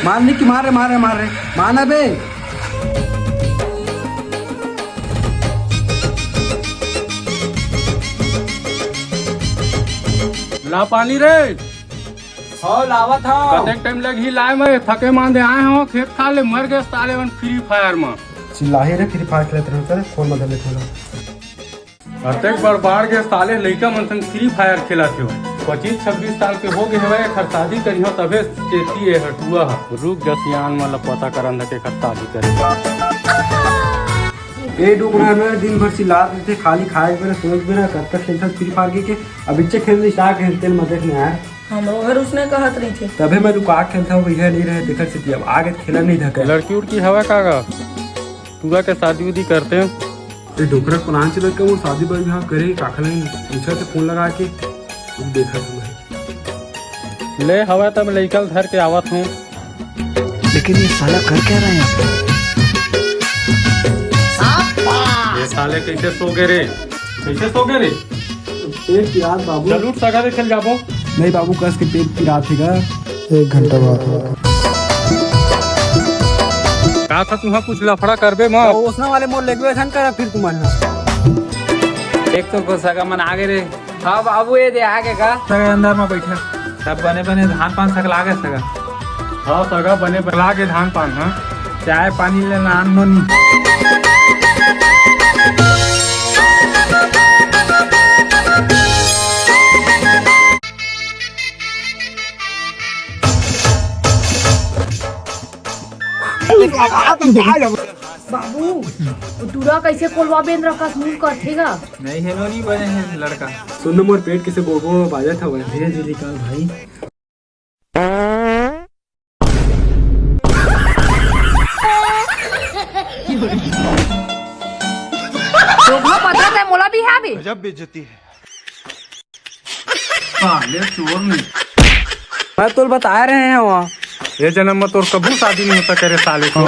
मारने की मारे मारे मारे माना बे। ला पानी रे। हाँ लावा था। कतेक टाइम लगी लाए मैं थके मांदे आए हो खेत खा ले मर गए साले वन फ्री फायर में। चिल्लाहे रे फ्री फायर खेलते रहो फोन में धले थोड़ा। कतेक बार बाढ़ गए साले लड़का मन संग फ्री फायर खेला थे 25-26 साल के हो गए हवे खर शादी करियो तबे चेती है हटुआ रुक जसियान मतलब पता करन के खर शादी करे। ए डूबना में दिन भर चिल्ला थे खाली खाए बिना सोच बिना कब तक खेलता फ्री फायर के अब इच्छे खेलने स्टार्ट खेलते मदद में यार हम घर उसने कहत रही थे तबे मैं रुका खेलता हूँ भैया नहीं रहे देखर से अब आगे खेला नहीं था लड़की उड़की हवा कागा तुआ के शादी उदी करते हैं ये डोकरा प्लान चल के वो शादी पर यहाँ करे काखला पूछा तो फोन लगा के देखा था ले हवा तब लइकल घर के आवत हूँ लेकिन ये साला कर क्या रहा है यहाँ पे? ये साले कैसे सो गए रे कैसे सो गए रे पेट की रात बाबू चल उठ सगा खेल जाबो नहीं बाबू कस के पेट की रात थीगा 1 घंटा बाद का था तुहा कुछ लफड़ा करबे मां ओसना वाले मोर लगवे थन कर फिर तुम एक तो को सगा मन आगे रे हां बाबू ये दे आगे का सगा अंदर में बैठा सब बने बने धान पान सकला आगे सगा हाँ सगा बने बला के धान पान हाँ चाय पानी लेना आनो नहीं बाबू दूरा कैसे कोलवा बेन रखा मुंह कथेगा नहीं हेलो नहीं बने हैं लड़का सुन मोर पेट किसे गोगो में बाजा था वह धीरे धीरे निकाल भाई शोभा पता है मोला भी है बे गजब बेइज्जती है। साले चोर नहीं मैं तो बता रहे हैं वहाँ ये जन्म में तो कभी शादी नहीं होता करे साले को